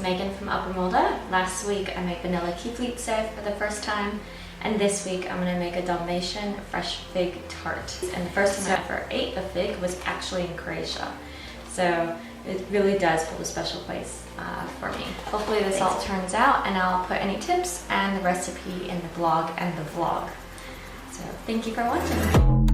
Megan from Uppermoda. Last week I made vanilla keflitze for the first time, and this week I'm going to make a Dalmatian Fresh Fig Tart. And the first time I ever ate a fig was actually in Croatia, so it really does hold a special place for me. Hopefully this all turns out, and I'll put any tips and the recipe in the blog and the vlog. So thank you for watching.